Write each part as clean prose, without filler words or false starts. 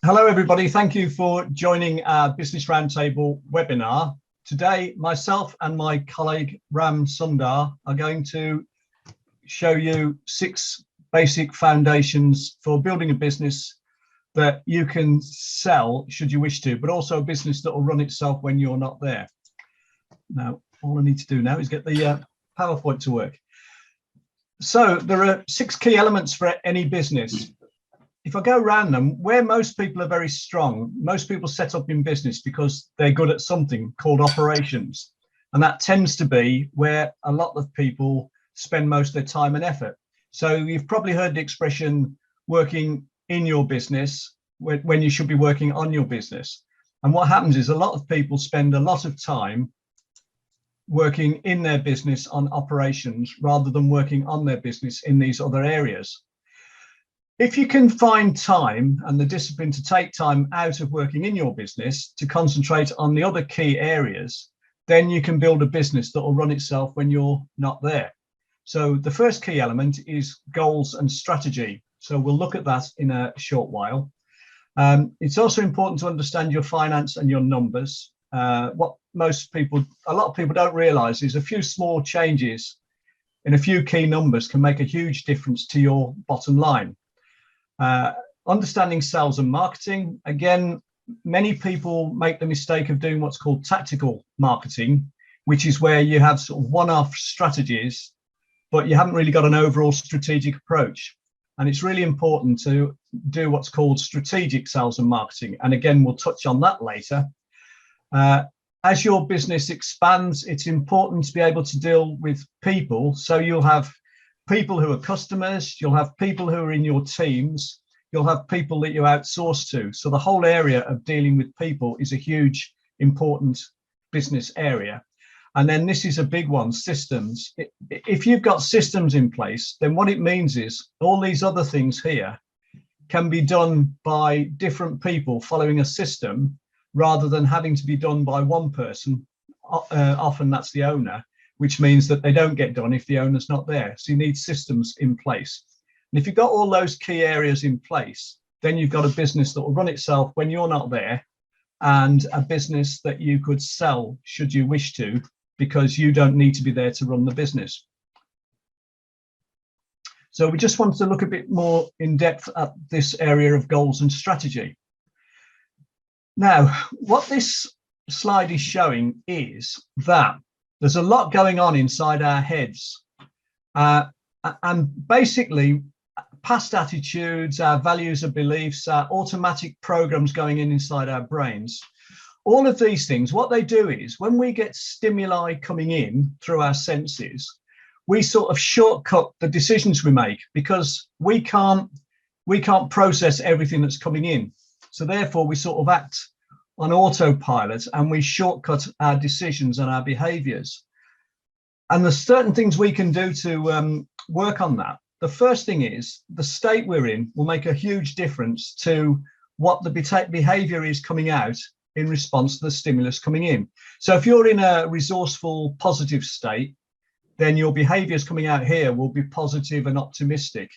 Hello, everybody. Thank you for joining our Business Roundtable webinar. Today, myself and my colleague Ram Sundar are going to show you 6 basic foundations for building a business that you can sell should you wish to, but also a business that will run itself when you're not there. Now, all I need to do now is get the PowerPoint to work. So there are 6 key elements for any business. If I go around them, where most people are very strong, most people set up in business because they're good at something called operations. And that tends to be where a lot of people spend most of their time and effort. So you've probably heard the expression working in your business when you should be working on your business. And what happens is a lot of people spend a lot of time working in their business on operations rather than working on their business in these other areas. If you can find time and the discipline to take time out of working in your business to concentrate on the other key areas, then you can build a business that will run itself when you're not there. So the first key element is goals and strategy. So we'll look at that in a short while. It's also important to understand your finance and your numbers. What a lot of people don't realize is a few small changes in a few key numbers can make a huge difference to your bottom line. Understanding sales and marketing. Again, many people make the mistake of doing what's called tactical marketing, which is where you have sort of one-off strategies, but you haven't really got an overall strategic approach. And it's really important to do what's called strategic sales and marketing. And again, we'll touch on that later. As your business expands, it's important to be able to deal with people. So you'll have people who are customers, you'll have people who are in your teams, you'll have people that you outsource to. So the whole area of dealing with people is a huge, important business area. And then this is a big one, systems. If you've got systems in place, then what it means is all these other things here can be done by different people following a system rather than having to be done by one person. Often that's the owner, which means that they don't get done if the owner's not there. So you need systems in place. And if you've got all those key areas in place, then you've got a business that will run itself when you're not there, and a business that you could sell should you wish to, because you don't need to be there to run the business. So we just wanted to look a bit more in depth at this area of goals and strategy. Now, what this slide is showing is that there's a lot going on inside our heads. And basically, past attitudes, our values and beliefs, our automatic programs going inside our brains, all of these things, what they do is when we get stimuli coming in through our senses, we sort of shortcut the decisions we make because we can't process everything that's coming in. So therefore, we sort of act on autopilot and we shortcut our decisions and our behaviors. And there's certain things we can do to work on that. The first thing is the state we're in will make a huge difference to what the behavior is coming out in response to the stimulus coming in. So if you're in a resourceful, positive state, then your behaviors coming out here will be positive and optimistic.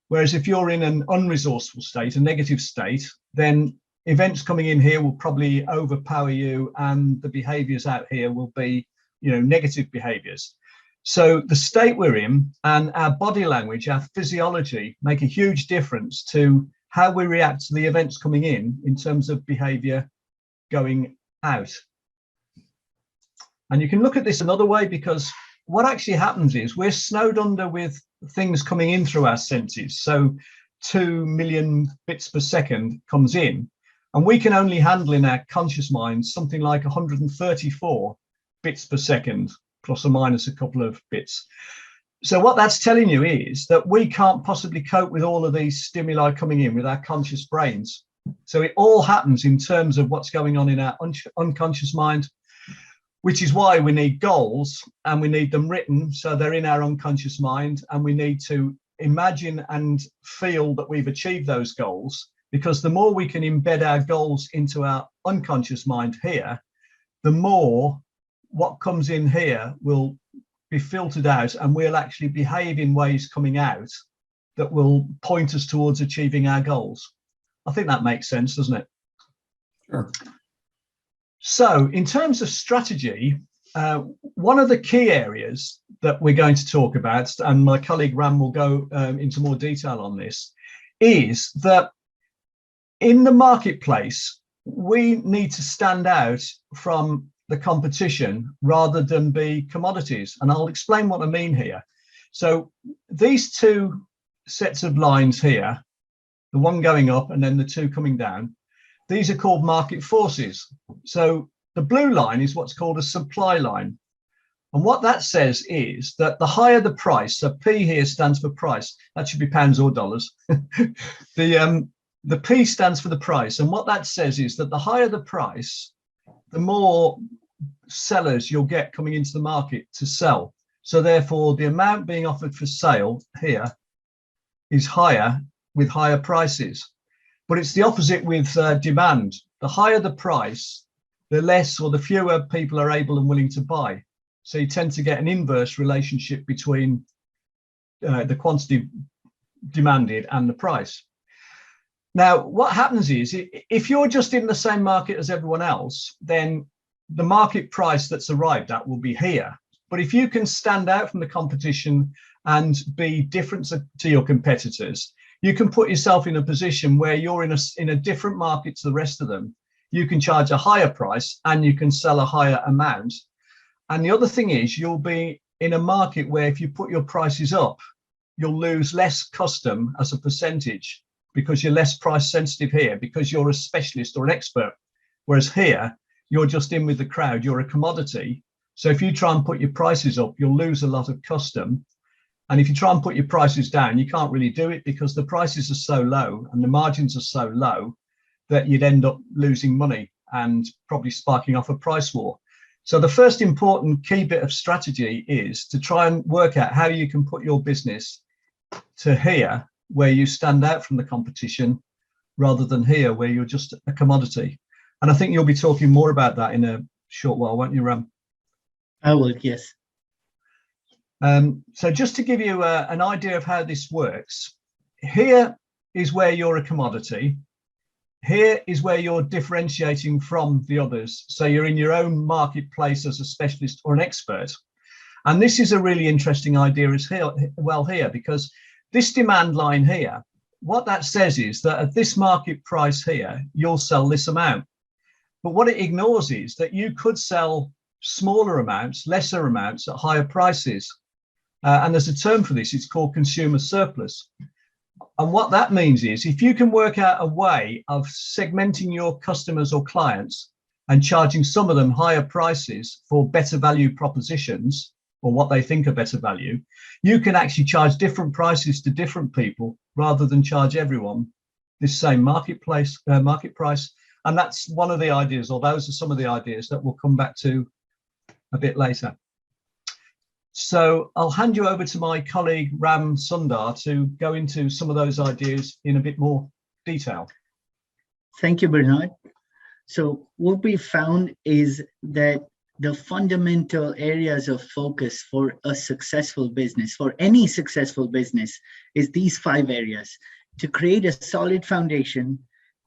Whereas if you're in an unresourceful state, a negative state, then events coming in here will probably overpower you and the behaviors out here will be, negative behaviors. So the state we're in and our body language, our physiology make a huge difference to how we react to the events coming in terms of behavior going out. And you can look at this another way, because what actually happens is we're snowed under with things coming in through our senses. So 2 million bits per second comes in, and we can only handle in our conscious mind something like 134 bits per second, plus or minus a couple of bits. So what that's telling you is that we can't possibly cope with all of these stimuli coming in with our conscious brains. So it all happens in terms of what's going on in our unconscious mind, which is why we need goals, and we need them written so they're in our unconscious mind, and we need to imagine and feel that we've achieved those goals, because the more we can embed our goals into our unconscious mind here, the more what comes in here will be filtered out, and we'll actually behave in ways coming out that will point us towards achieving our goals. I think that makes sense, doesn't it? Sure. So in terms of strategy, one of the key areas that we're going to talk about, and my colleague Ram will go into more detail on this, is that in the marketplace, we need to stand out from the competition rather than be commodities. And I'll explain what I mean here. So these two sets of lines here, the one going up and then the two coming down, these are called market forces. So the blue line is what's called a supply line. And what that says is that the higher the price, so P here stands for price, that should be pounds or dollars. The P stands for the price. And what that says is that the higher the price, the more sellers you'll get coming into the market to sell. So therefore, the amount being offered for sale here is higher with higher prices. But it's the opposite with demand. The higher the price, the less or the fewer people are able and willing to buy. So you tend to get an inverse relationship between the quantity demanded and the price. Now, what happens is if you're just in the same market as everyone else, then the market price that's arrived at will be here. But if you can stand out from the competition and be different to your competitors, you can put yourself in a position where you're in a different market to the rest of them. You can charge a higher price and you can sell a higher amount. And the other thing is you'll be in a market where if you put your prices up, you'll lose less custom as a percentage because you're less price sensitive here because you're a specialist or an expert. Whereas here, you're just in with the crowd, you're a commodity. So if you try and put your prices up, you'll lose a lot of custom. And if you try and put your prices down, you can't really do it because the prices are so low and the margins are so low that you'd end up losing money and probably sparking off a price war. So the first important key bit of strategy is to try and work out how you can put your business to here where you stand out from the competition rather than here where you're just a commodity. And I think you'll be talking more about that in a short while, won't you, Ram? I will, yes. So just to give you an idea of how this works, here is where you're a commodity. Here is where you're differentiating from the others. So you're in your own marketplace as a specialist or an expert. And this is a really interesting idea as here, because this demand line here, what that says is that at this market price here, you'll sell this amount. But what it ignores is that you could sell smaller amounts, lesser amounts at higher prices. And there's a term for this, it's called consumer surplus. And what that means is if you can work out a way of segmenting your customers or clients and charging some of them higher prices for better value propositions or what they think are better value, you can actually charge different prices to different people rather than charge everyone this same market price. And that's one of the ideas, or those are some of the ideas that we'll come back to a bit later. So I'll hand you over to my colleague Ram Sundar to go into some of those ideas in a bit more detail. Thank you, Bernard. So what we found is that the fundamental areas of focus for a successful business, for any successful business, is these 5 areas: to create a solid foundation,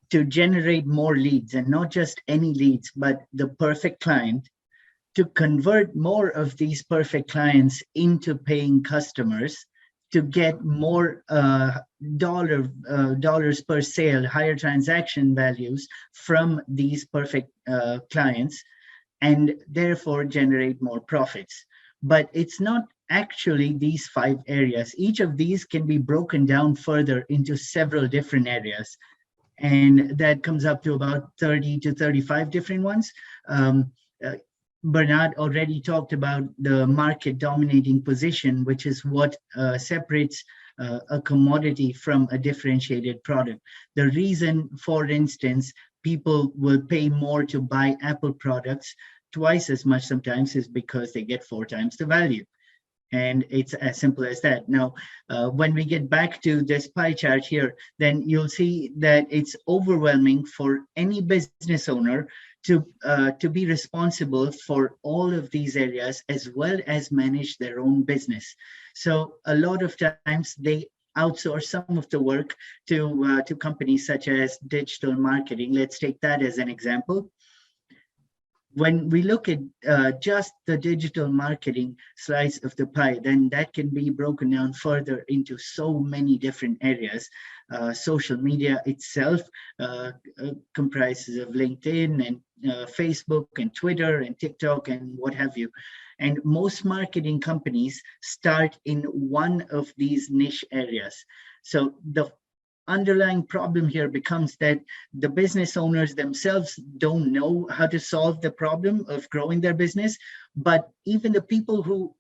to generate more leads, and not just any leads, but the perfect client, to convert more of these perfect clients into paying customers, to get more dollars per sale, higher transaction values from these perfect clients, and therefore generate more profits. But it's not actually these 5 areas. Each of these can be broken down further into several different areas. And that comes up to about 30 to 35 different ones. Bernard already talked about the market dominating position, which is what separates a commodity from a differentiated product. The reason, for instance, people will pay more to buy Apple products twice as much sometimes is because they get 4 times the value. And it's as simple as that. Now, when we get back to this pie chart here, then you'll see that it's overwhelming for any business owner to be responsible for all of these areas as well as manage their own business. So a lot of times they outsource some of the work to companies such as digital marketing. Let's take that as an example. When we look at just the digital marketing slice of the pie, then that can be broken down further into so many different areas. Social media itself comprises of LinkedIn and Facebook and Twitter and TikTok and what have you. And most marketing companies start in one of these niche areas. So the underlying problem here becomes that the business owners themselves don't know how to solve the problem of growing their business, but even the people who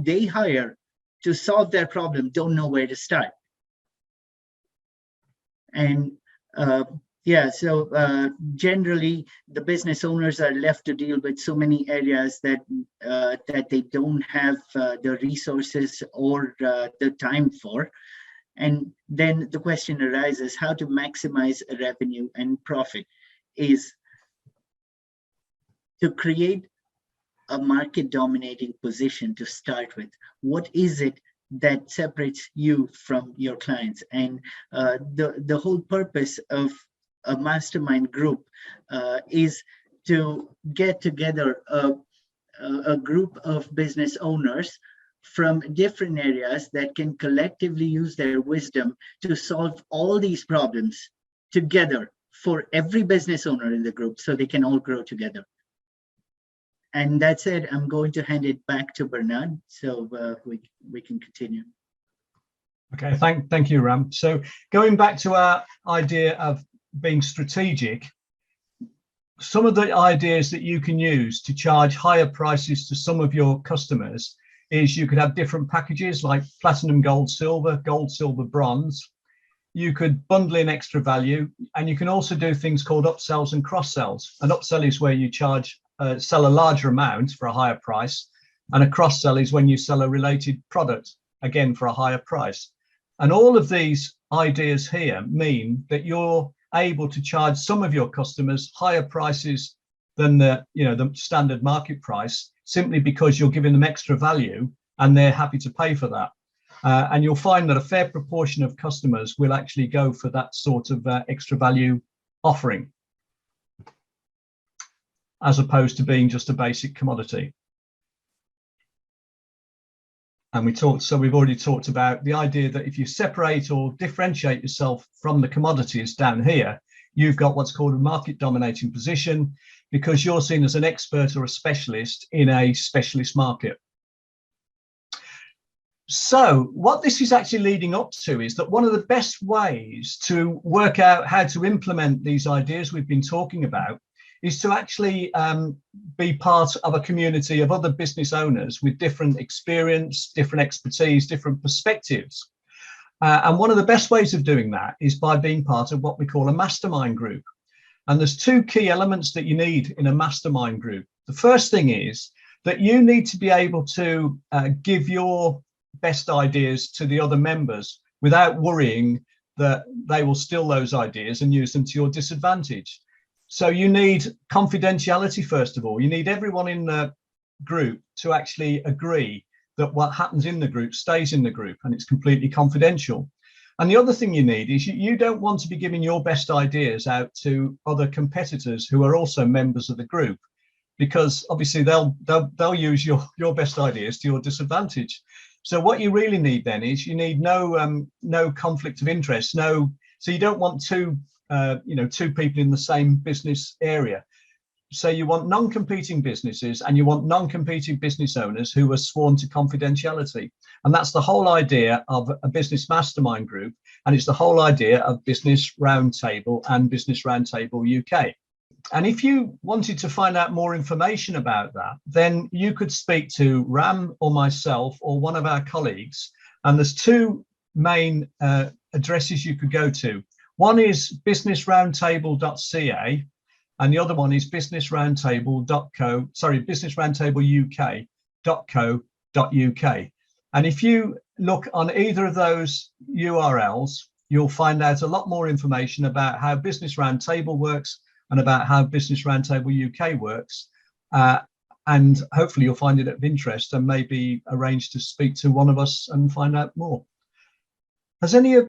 they hire to solve their problem don't know where to start. And generally the business owners are left to deal with so many areas that they don't have the resources or the time for. And then the question arises, how to maximize revenue and profit is to create a market dominating position to start with. What is it that separates you from your clients? And the whole purpose of a mastermind group is to get together a group of business owners from different areas that can collectively use their wisdom to solve all these problems together for every business owner in the group, so they can all grow together. And that said, I'm going to hand it back to Bernard, so we can continue. Okay, thank you, Ram. So going back to our idea of being strategic, some of the ideas that you can use to charge higher prices to some of your customers is you could have different packages like platinum, gold, silver, bronze. You could bundle in extra value, and you can also do things called upsells and cross sells. An upsell is where you sell a larger amount for a higher price, and a cross sell is when you sell a related product, again for a higher price. And all of these ideas here mean that you're able to charge some of your customers higher prices than the standard market price, simply because you're giving them extra value and they're happy to pay for that. And you'll find that a fair proportion of customers will actually go for that sort of extra value offering, as opposed to being just a basic commodity. And we've already talked about the idea that if you separate or differentiate yourself from the commodities down here, you've got what's called a market dominating position, because you're seen as an expert or a specialist in a specialist market. So what this is actually leading up to is that one of the best ways to work out how to implement these ideas we've been talking about is to actually be part of a community of other business owners with different experience, different expertise, different perspectives. And one of the best ways of doing that is by being part of what we call a mastermind group. And there's two key elements that you need in a mastermind group. The first thing is that you need to be able to give your best ideas to the other members without worrying that they will steal those ideas and use them to your disadvantage. So you need confidentiality, first of all. You need everyone in the group to actually agree that what happens in the group stays in the group and it's completely confidential. And the other thing you need is you don't want to be giving your best ideas out to other competitors who are also members of the group, because obviously they'll use your best ideas to your disadvantage. So what you really need then is you need no conflict of interest. So you don't want two people in the same business area. So you want non-competing businesses and you want non-competing business owners who are sworn to confidentiality. And that's the whole idea of a business mastermind group. And it's the whole idea of Business Roundtable and Business Roundtable UK. And if you wanted to find out more information about that, then you could speak to Ram or myself or one of our colleagues. And there's two main addresses you could go to. One is businessroundtable.ca. And the other one is businessroundtableuk.co.uk. And if you look on either of those URLs, you'll find out a lot more information about how Business Roundtable works and about how Business Roundtable UK works. And hopefully you'll find it of interest and maybe arrange to speak to one of us and find out more. Has any of